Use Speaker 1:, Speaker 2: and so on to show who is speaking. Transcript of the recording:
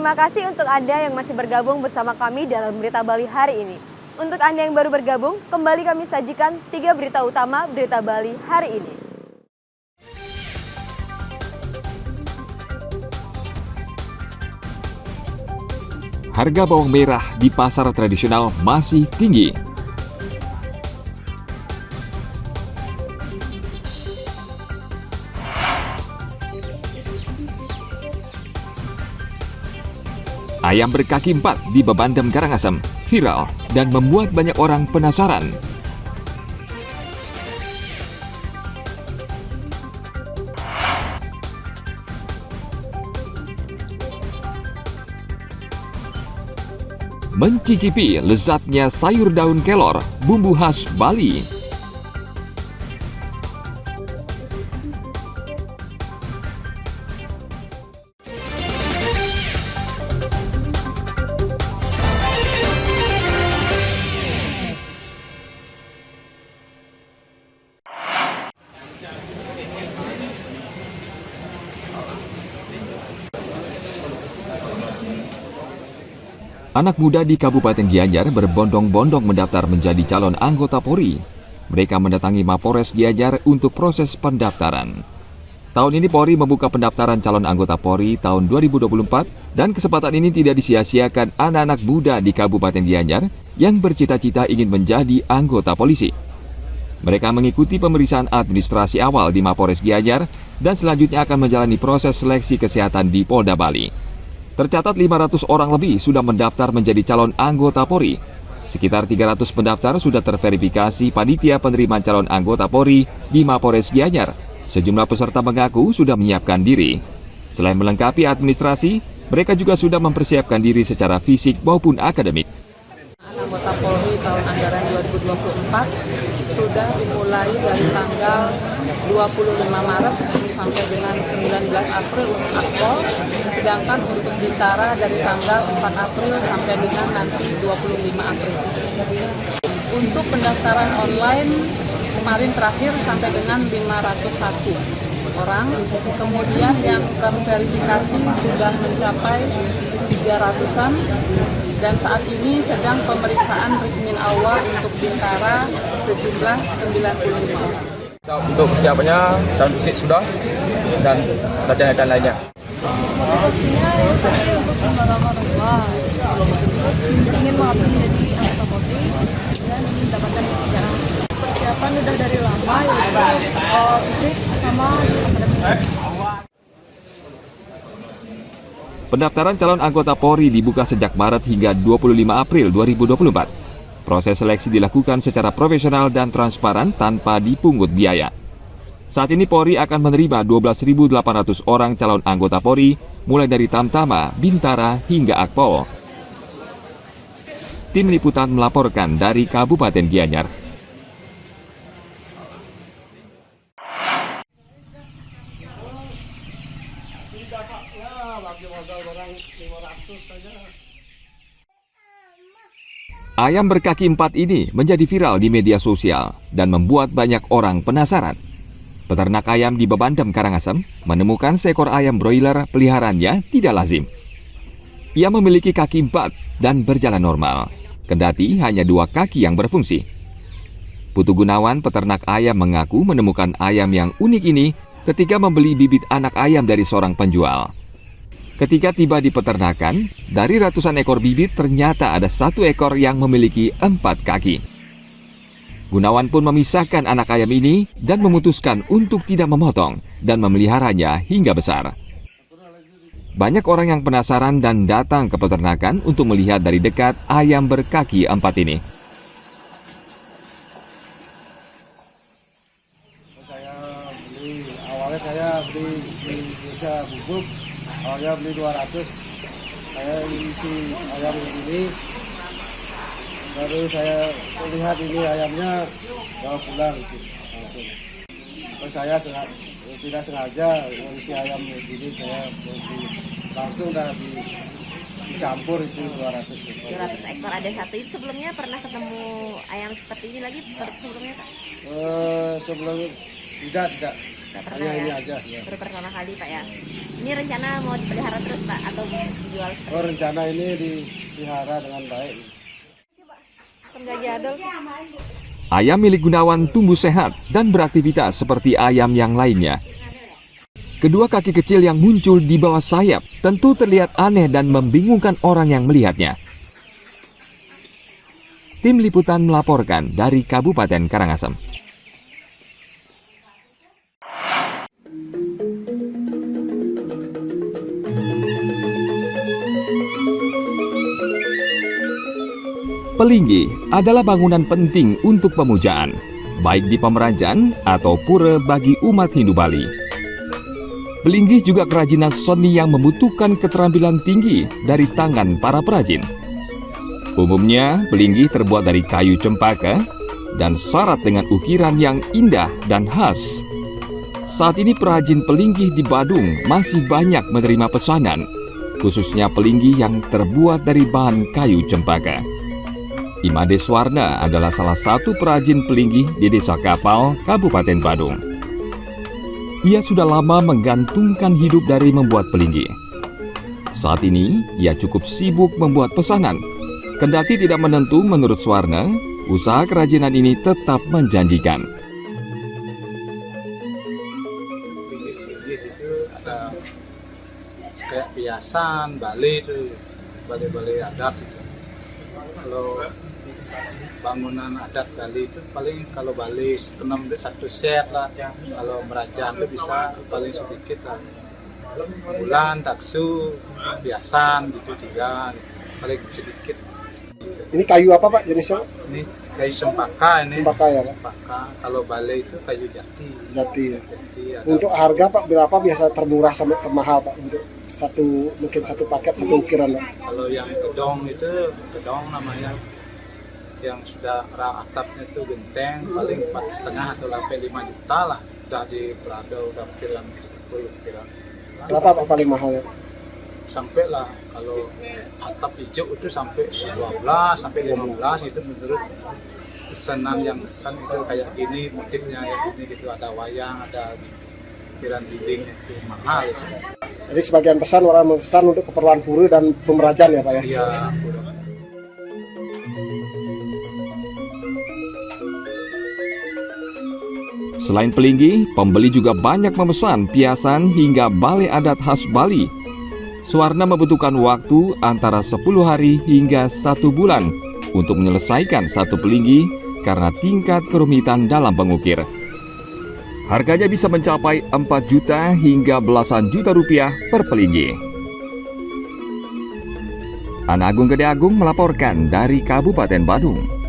Speaker 1: Terima kasih untuk Anda yang masih bergabung bersama kami dalam Berita Bali hari ini. Untuk Anda yang baru bergabung, kembali kami sajikan 3 berita utama Berita Bali hari ini.
Speaker 2: Harga bawang merah di pasar tradisional masih tinggi. Ayam berkaki 4 di Bebandem Karangasem viral dan membuat banyak orang penasaran. Mencicipi lezatnya sayur daun kelor, bumbu khas Bali. Anak muda di Kabupaten Gianyar berbondong-bondong mendaftar menjadi calon anggota Polri. Mereka mendatangi Mapores Gianyar untuk proses pendaftaran. Tahun ini Polri membuka pendaftaran calon anggota Polri tahun 2024 dan kesempatan ini tidak disia-siakan anak-anak muda di Kabupaten Gianyar yang bercita-cita ingin menjadi anggota polisi. Mereka mengikuti pemeriksaan administrasi awal di Mapores Gianyar dan selanjutnya akan menjalani proses seleksi kesehatan di Polda Bali. Tercatat 500 orang lebih sudah mendaftar menjadi calon anggota Polri. Sekitar 300 pendaftar sudah terverifikasi panitia penerimaan calon anggota Polri di Mapores Gianyar. Sejumlah peserta mengaku sudah menyiapkan diri. Selain melengkapi administrasi, mereka juga sudah mempersiapkan diri secara fisik maupun akademik.
Speaker 3: Anggota Polri tahun anggaran 2024 sudah dimulai dari tanggal 25 Maret sampai dengan 19 April untuk Akpol, sedangkan untuk Bintara dari tanggal 4 April sampai dengan nanti 25 April. Untuk pendaftaran online kemarin terakhir sampai dengan 501 orang, kemudian yang terverifikasi sudah mencapai 300-an, dan saat ini sedang pemeriksaan rekening awal untuk Bintara sejumlah 95 orang.
Speaker 4: Untuk persiapannya dan fisik sudah dan latihan lainnya.
Speaker 5: Motivasinya untuk pengalaman rumah, terus ingin mengabdi menjadi anggota Polri dan ingin mendapatkan pekerjaan. Persiapan udah dari lama, yaitu fisik sama akademik.
Speaker 2: Pendaftaran calon anggota Polri dibuka sejak Maret hingga 25 April 2024. Proses seleksi dilakukan secara profesional dan transparan tanpa dipungut biaya. Saat ini Polri akan menerima 12.800 orang calon anggota Polri, mulai dari Tamtama, Bintara, hingga Akpol. Tim Liputan melaporkan dari Kabupaten Gianyar. Ayam berkaki 4 ini menjadi viral di media sosial dan membuat banyak orang penasaran. Peternak ayam di Bebandem Karangasem menemukan seekor ayam broiler peliharaannya tidak lazim. Ia memiliki kaki 4 dan berjalan normal, kendati hanya 2 kaki yang berfungsi. Putu Gunawan, peternak ayam, mengaku menemukan ayam yang unik ini ketika membeli bibit anak ayam dari seorang penjual. Ketika tiba di peternakan, dari ratusan ekor bibit ternyata ada 1 ekor yang memiliki 4 kaki. Gunawan pun memisahkan anak ayam ini dan memutuskan untuk tidak memotong dan memeliharanya hingga besar. Banyak orang yang penasaran dan datang ke peternakan untuk melihat dari dekat ayam berkaki 4 ini.
Speaker 6: Awalnya saya beli di desa Bubuk. Awalnya beli 200, saya isi ayam ini, baru saya lihat ini ayamnya bawa pulang gitu, langsung. Terus saya tidak sengaja isi ayam begini, saya langsung dicampur itu 200 ekor.
Speaker 7: 200 ekor ada satu. Itu sebelumnya pernah ketemu ayam seperti ini lagi sebelumnya Pak?
Speaker 6: Sebelum tidak
Speaker 7: Nggak pernah
Speaker 6: hanya
Speaker 7: ya?
Speaker 6: ini aja ya.
Speaker 7: Baru pertama kali Pak ya. Ini rencana mau dipelihara terus Pak atau dijual seperti
Speaker 6: Rencana ini dipelihara dengan baik.
Speaker 1: Penjaga Adol.
Speaker 2: Ayam milik Gunawan tumbuh sehat dan beraktivitas seperti ayam yang lainnya. Kedua kaki kecil yang muncul di bawah sayap tentu terlihat aneh dan membingungkan orang yang melihatnya. Tim Liputan melaporkan dari Kabupaten Karangasem. Pelinggi adalah bangunan penting untuk pemujaan, baik di Pemerajan atau pura bagi umat Hindu Bali. Pelinggi juga kerajinan seni yang membutuhkan keterampilan tinggi dari tangan para perajin. Umumnya, pelinggi terbuat dari kayu cempaka dan syarat dengan ukiran yang indah dan khas. Saat ini perajin pelinggi di Badung masih banyak menerima pesanan, khususnya pelinggi yang terbuat dari bahan kayu cempaka. Imadeswarna adalah salah satu perajin pelinggi di Desa Kapal, Kabupaten Badung. Ia sudah lama menggantungkan hidup dari membuat pelinggi. Saat ini, ia cukup sibuk membuat pesanan. Kendati tidak menentu menurut Swarna, usaha kerajinan ini tetap menjanjikan.
Speaker 8: Pelinggi itu ada kayak hiasan, Bali itu, Bali adat itu. Kalau bangunan adat Bali itu paling kalau Bali 6 itu 1 set lah, kalau Merajan itu bisa paling sedikit lah, bulan, taksu, biasan gitu 3, paling sedikit.
Speaker 9: Ini kayu apa Pak jenisnya?
Speaker 8: Ini kayu cempaka ini.
Speaker 9: Cempaka ya Pak?
Speaker 8: Cempaka. Kalau Bali itu kayu jati.
Speaker 9: Jati ya.
Speaker 8: Jati ada.
Speaker 9: Untuk harga Pak berapa biasa termurah sampai termahal Pak untuk mungkin satu paket satu ukiran Pak?
Speaker 8: Kalau yang gedong namanya, yang sudah atapnya itu genteng paling 4,5 atau sampai 5 juta lah, udah di Prado, udah ukiran 10
Speaker 9: Berapa Pak paling mahal ya?
Speaker 8: Sampai lah kalau atap hijau itu sampai 12 sampai 15 itu menurut pesanan yang pesan itu kayak gini motifnya ya ini gitu, ada wayang, ada ukiran dinding itu mahal itu.
Speaker 9: Jadi sebagian pesan orang memesan untuk keperluan pura dan pemerajan ya Pak ya?
Speaker 8: Iya.
Speaker 2: Selain pelinggi, pembeli juga banyak memesan piasan hingga balai adat khas Bali. Swarna membutuhkan waktu antara 10 hari hingga 1 bulan untuk menyelesaikan satu pelinggi karena tingkat kerumitan dalam pengukir. Harganya bisa mencapai 4 juta hingga belasan juta rupiah per pelinggi. Ana Agung Gede Agung melaporkan dari Kabupaten Badung.